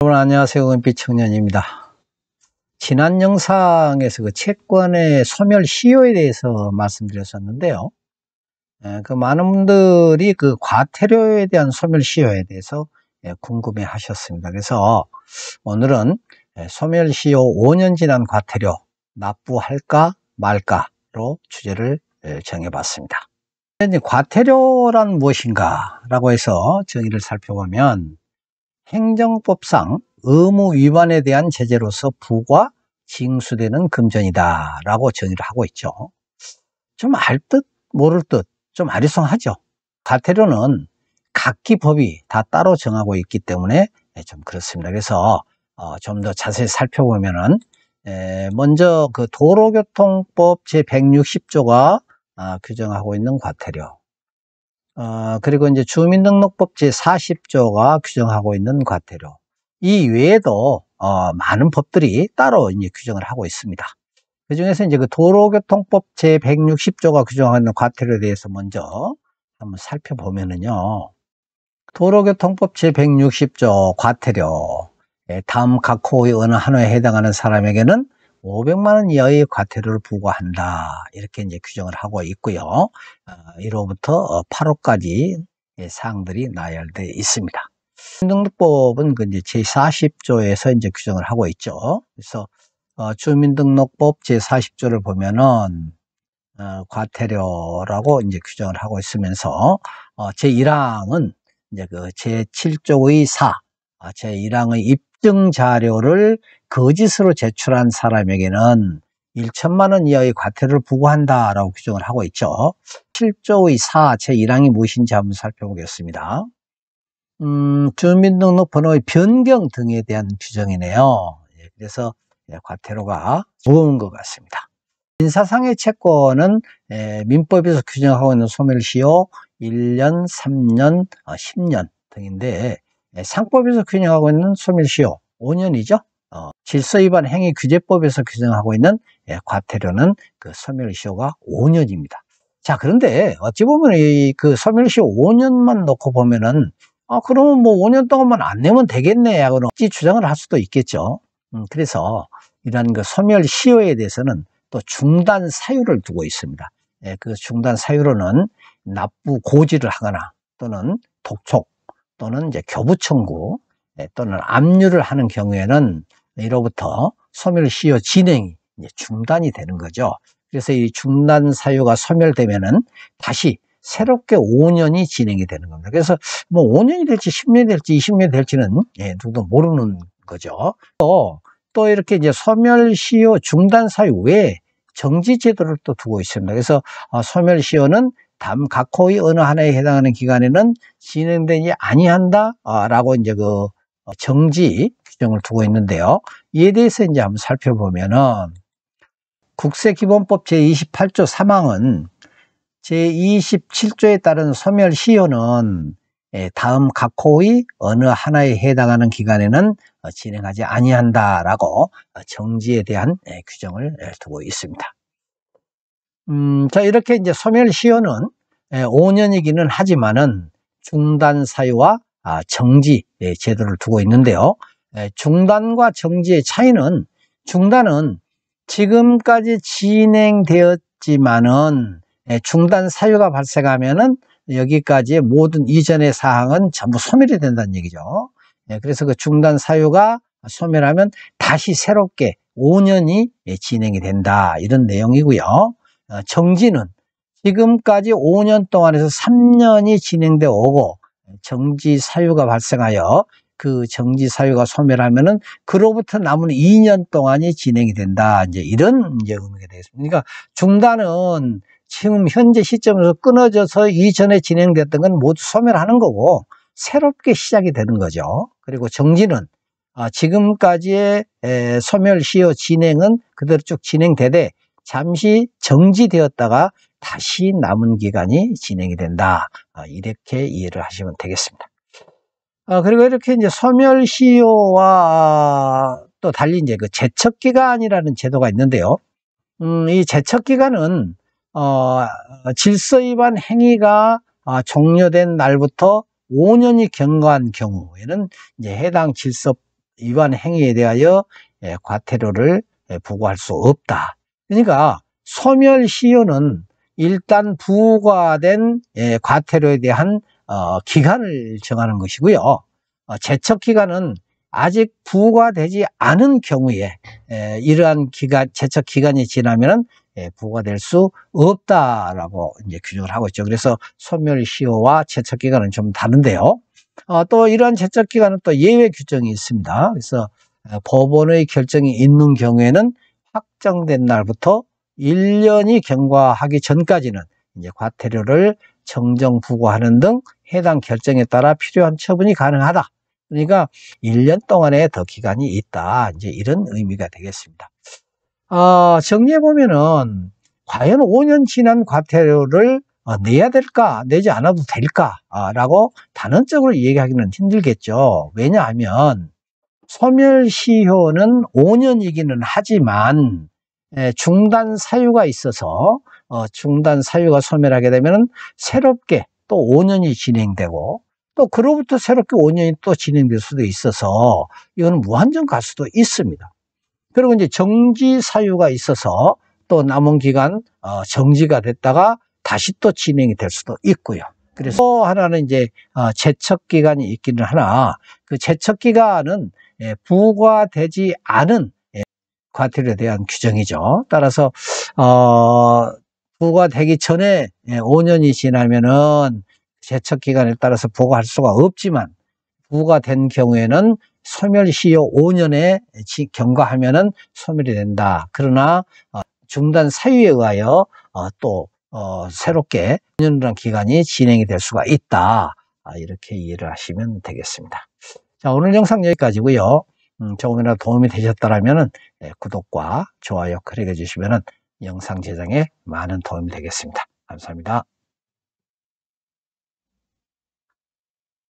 여러분 안녕하세요. 은빛 청년입니다. 지난 영상에서 그 채권의 소멸 시효에 대해서 말씀드렸었는데요. 그 많은 분들이 그 과태료에 대한 소멸 시효에 대해서 궁금해 하셨습니다. 그래서 오늘은 소멸 시효 5년 지난 과태료 납부할까 말까로 주제를 정해봤습니다. 이제 과태료란 무엇인가 라고 해서 정의를 살펴보면 행정법상 의무 위반에 대한 제재로서 부과 징수되는 금전이다 라고 정의를 하고 있죠. 좀 알 듯 모를 듯 좀 아리송하죠. 과태료는 각기 법이 다 따로 정하고 있기 때문에 좀 그렇습니다. 그래서 좀 더 자세히 살펴보면은 먼저 그 도로교통법 제160조가 규정하고 있는 과태료, 그리고 이제 주민등록법 제40조가 규정하고 있는 과태료. 이 외에도, 많은 법들이 따로 이제 규정을 하고 있습니다. 그 중에서 이제 그 도로교통법 제160조가 규정하는 과태료에 대해서 먼저 한번 살펴보면은요. 도로교통법 제160조 과태료. 다음 각 호의 어느 한 호에 해당하는 사람에게는 500만 원 이하의 과태료를 부과한다. 이렇게 이제 규정을 하고 있고요. 1호부터 8호까지 사항들이 나열되어 있습니다. 주민등록법은 그 이제 제40조에서 이제 규정을 하고 있죠. 그래서 주민등록법 제40조를 보면은 과태료라고 이제 규정을 하고 있으면서 제1항은 이제 그 제7조의 4, 제1항의 입증 자료를 거짓으로 제출한 사람에게는 1천만 원 이하의 과태료를 부과한다라고 규정을 하고 있죠. 7조의 4, 제1항이 무엇인지 한번 살펴보겠습니다. 주민등록 번호의 변경 등에 대한 규정이네요. 그래서 과태료가 무거운 것 같습니다. 민사상의 채권은 민법에서 규정하고 있는 소멸시효 1년, 3년, 10년 등인데 상법에서 규정하고 있는 소멸시효 5년이죠. 질서위반 행위규제법에서 규정하고 있는 과태료는 그 소멸시효가 5년입니다. 자, 그런데 어찌 보면 이 그 소멸시효 5년만 놓고 보면은 그러면 뭐 5년 동안만 안 내면 되겠네 하고는 주장을 할 수도 있겠죠. 그래서 이러한 그 소멸시효에 대해서는 또 중단 사유를 두고 있습니다. 그 중단 사유로는 납부 고지를 하거나 또는 독촉 또는 이제 교부 청구 또는 압류를 하는 경우에는 이로부터 소멸시효 진행이 이제 중단이 되는 거죠. 그래서 이 중단 사유가 소멸되면은 다시 새롭게 5년이 진행이 되는 겁니다. 그래서 뭐 5년이 될지 10년이 될지 20년이 될지는 누구도 모르는 거죠. 또 이렇게 이제 소멸시효 중단 사유 외에 정지 제도를 또 두고 있습니다. 그래서 소멸시효는 다음 각 호의 어느 하나에 해당하는 기간에는 진행되지 아니한다라고 이제 그 정지 규정을 두고 있는데요. 이에 대해서 이제 한번 살펴보면은 국세기본법 제28조 3항은 제27조에 따른 소멸시효는 다음 각 호의 어느 하나에 해당하는 기간에는 진행하지 아니한다라고 정지에 대한 규정을 두고 있습니다. 자, 이렇게 이제 소멸시효는 5년이기는 하지만은 중단 사유와 정지 제도를 두고 있는데요. 중단과 정지의 차이는 중단은 지금까지 진행되었지만은 중단 사유가 발생하면은 여기까지의 모든 이전의 사항은 전부 소멸이 된다는 얘기죠. 그래서 그 중단 사유가 소멸하면 다시 새롭게 5년이 진행이 된다 이런 내용이고요. 정지는 지금까지 5년 동안에서 3년이 진행되어 오고 정지 사유가 발생하여 그 정지 사유가 소멸하면은 그로부터 남은 2년 동안이 진행이 된다. 이제 이런 이제 의미가 되겠습니다. 그러니까 중단은 지금 현재 시점에서 끊어져서 이전에 진행됐던 건 모두 소멸하는 거고 새롭게 시작이 되는 거죠. 그리고 정지는 지금까지의 소멸시효 진행은 그대로 쭉 진행되되 잠시 정지되었다가 다시 남은 기간이 진행이 된다. 이렇게 이해를 하시면 되겠습니다. 그리고 이렇게 이제 소멸시효와 또 달리 이제 그 제척기간이라는 제도가 있는데요. 이 제척기간은 질서위반 행위가 종료된 날부터 5년이 경과한 경우에는 이제 해당 질서 위반 행위에 대하여 과태료를 부과할 수 없다. 그러니까 소멸시효는 일단 부과된 과태료에 대한 기간을 정하는 것이고요. 제척기간은 아직 부과되지 않은 경우에 이러한 제척 기간이 지나면 부과될 수 없다라고 이제 규정을 하고 있죠. 그래서 소멸시효와 제척 기간은 좀 다른데요. 또 이러한 제척 기간은 또 예외 규정이 있습니다. 그래서 법원의 결정이 있는 경우에는 확정된 날부터 1년이 경과하기 전까지는 이제 과태료를 정정 부과하는 등 해당 결정에 따라 필요한 처분이 가능하다. 그러니까 1년 동안의 더 기간이 있다. 이제 이런 의미가 되겠습니다. 정리해 보면은 과연 5년 지난 과태료를 내야 될까, 내지 않아도 될까라고 단언적으로 얘기하기는 힘들겠죠. 왜냐하면 소멸시효는 5년이기는 하지만 중단 사유가 있어서 중단 사유가 소멸하게 되면 새롭게 또 5년이 진행되고 또 그로부터 새롭게 5년이 또 진행될 수도 있어서 이거는 무한정 갈 수도 있습니다. 그리고 이제 정지 사유가 있어서 또 남은 기간 정지가 됐다가 다시 또 진행이 될 수도 있고요. 그래서 또 하나는 이제 제척 기간이 있기는 하나 그 제척 기간은 부과되지 않은 과태료에 대한 규정이죠. 따라서 부과되기 전에 5년이 지나면은 제척 기간에 따라서 부과할 수가 없지만 부과된 경우에는 소멸시효 5년에 경과하면은 소멸이 된다. 그러나 중단 사유에 의하여 또 새롭게 5년이라는 기간이 진행이 될 수가 있다. 이렇게 이해를 하시면 되겠습니다. 자, 오늘 영상 여기까지고요. 조금이라도 도움이 되셨다면 구독과 좋아요 클릭해 주시면 영상 제작에 많은 도움이 되겠습니다. 감사합니다.